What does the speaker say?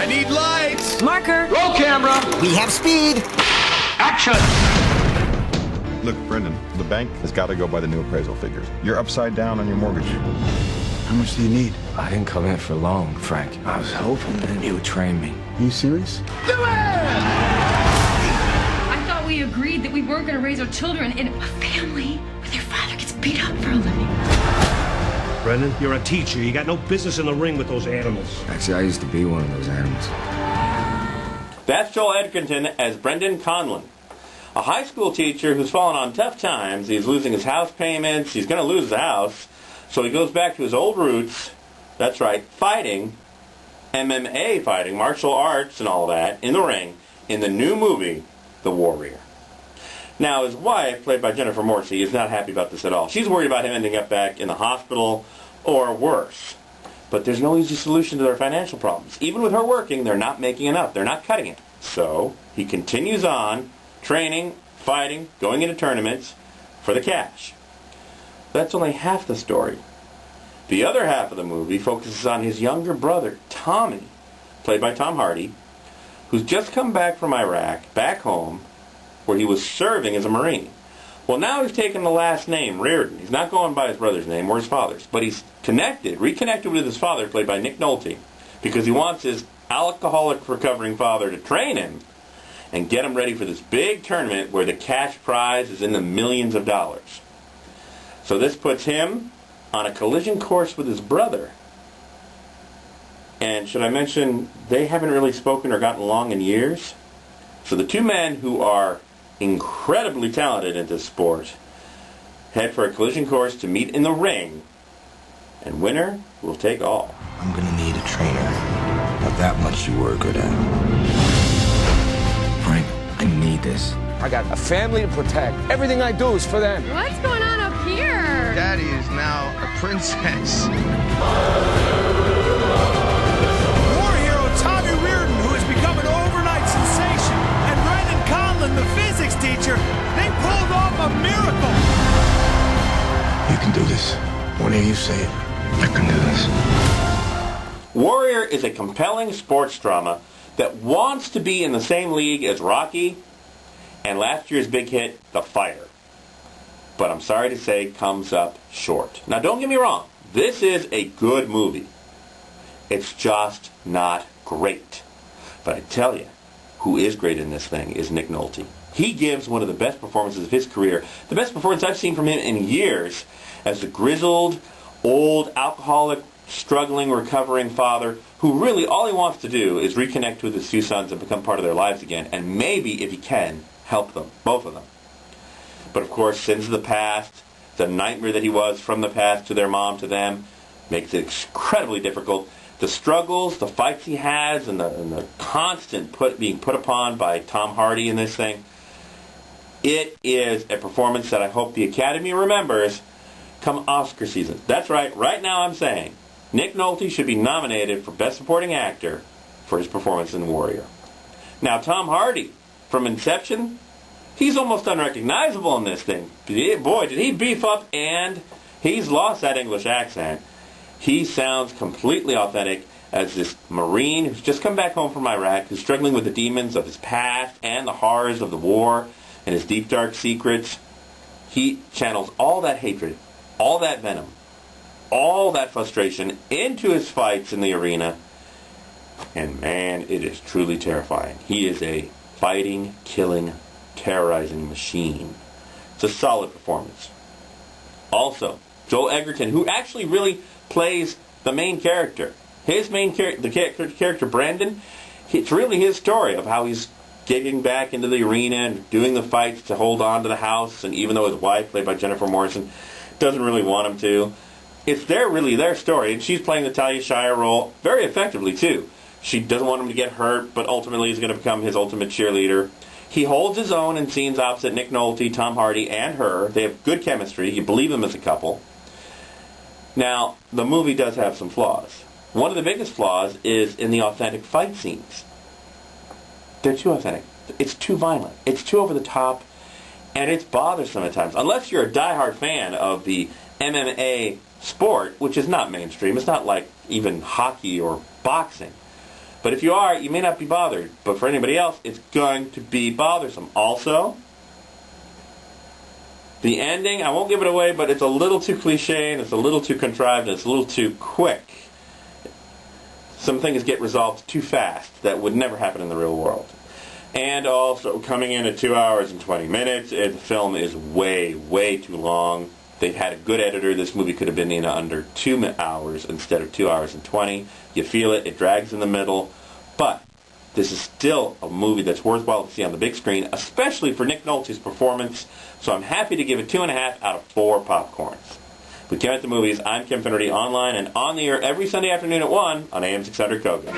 I need lights! Marker! Roll camera! We have speed! Action! Look, Brendan, the bank has got to go by the new appraisal figures. You're upside down on your mortgage. How much do you need? I didn't come in for long, Frank. I was hoping that you would train me. Are you serious? Do it! I thought we agreed that we weren't going to raise our children in a family where their father gets beat up for a living. Brendan, you're a teacher. You got no business in the ring with those animals. Actually, I used to be one of those animals. That's Joel Edgerton as Brendan Conlon, a high school teacher who's fallen on tough times. He's losing his house payments. He's going to lose the house. So he goes back to his old roots. That's right, fighting, MMA fighting, martial arts and all that, in the ring, in the new movie, The Warrior. Now, his wife, played by Jennifer Morrissey, is not happy about this at all. She's worried about him ending up back in the hospital or worse. But there's no easy solution to their financial problems. Even with her working, they're not making enough. They're not cutting it. So he continues on, training, fighting, going into tournaments for the cash. That's only half the story. The other half of the movie focuses on his younger brother, Tommy, played by Tom Hardy, who's just come back from Iraq, back home, where he was serving as a Marine. Well, now he's taken the last name, Reardon. He's not going by his brother's name or his father's, but he's reconnected with his father, played by Nick Nolte, because he wants his alcoholic recovering father to train him and get him ready for this big tournament where the cash prize is in the millions of dollars. So this puts him on a collision course with his brother. And should I mention, they haven't really spoken or gotten along in years. So the two men who are incredibly talented in this sport head for a collision course to meet in the ring, and winner will take all. I'm gonna need a trainer. Not that much you were good at. Frank, I need this. I got a family to protect. Everything I do is for them. What's going on up here? Daddy is now a princess. War hero Tommy Reardon, who has become an overnight sensation, and Brendan Conlon, the physics teacher, they pulled off a miracle. You can do this. When you say it, I can do this. Warrior is a compelling sports drama that wants to be in the same league as Rocky and last year's big hit, The Fighter. But I'm sorry to say, comes up short. Now, don't get me wrong. This is a good movie. It's just not great. But I tell you, who is great in this thing is Nick Nolte. He gives one of the best performances of his career, the best performance I've seen from him in years, as the grizzled, old, alcoholic, struggling, recovering father who really all he wants to do is reconnect with his two sons and become part of their lives again, and maybe, if he can, help them, both of them. But of course, sins of the past, the nightmare that he was from the past to their mom, to them, makes it incredibly difficult. The struggles, the fights he has, and the constant being put upon by Tom Hardy in this thing, it is a performance that I hope the Academy remembers come Oscar season. That's right now I'm saying Nick Nolte should be nominated for Best Supporting Actor for his performance in Warrior. Now, Tom Hardy, from Inception, he's almost unrecognizable in this thing. Boy, did he beef up, and he's lost that English accent. He sounds completely authentic as this Marine who's just come back home from Iraq, who's struggling with the demons of his past and the horrors of the war and his deep, dark secrets. He channels all that hatred, all that venom, all that frustration into his fights in the arena. And man, it is truly terrifying. He is a fighting, killing, terrorizing machine. It's a solid performance. Also, Joel Edgerton, who actually really plays the main character. The character Brandon, it's really his story of how he's getting back into the arena and doing the fights to hold on to the house, and even though his wife, played by Jennifer Morrison, doesn't really want him to. It's their story, and she's playing the Talia Shire role very effectively, too. She doesn't want him to get hurt, but ultimately he's going to become his ultimate cheerleader. He holds his own in scenes opposite Nick Nolte, Tom Hardy, and her. They have good chemistry. You believe them as a couple. Now, the movie does have some flaws. One of the biggest flaws is in the authentic fight scenes. They're too authentic. It's too violent. It's too over the top, and it's bothersome at times. Unless you're a diehard fan of the MMA sport, which is not mainstream. It's not like even hockey or boxing. But if you are, you may not be bothered. But for anybody else, it's going to be bothersome. Also, the ending, I won't give it away, but it's a little too cliche, and it's a little too contrived, and it's a little too quick. Some things get resolved too fast that would never happen in the real world. And also, coming in at 2 hours and 20 minutes, the film is way, way too long. They've had a good editor. This movie could have been in under 2 hours instead of 2 hours and 20. You feel it. It drags in the middle. But this is still a movie that's worthwhile to see on the big screen, especially for Nick Nolte's performance. So I'm happy to give it 2.5 out of 4 popcorns. With Kim at the Movies, I'm Kim Finnerty, online and on the air every Sunday afternoon at 1 on AM 600 Koga.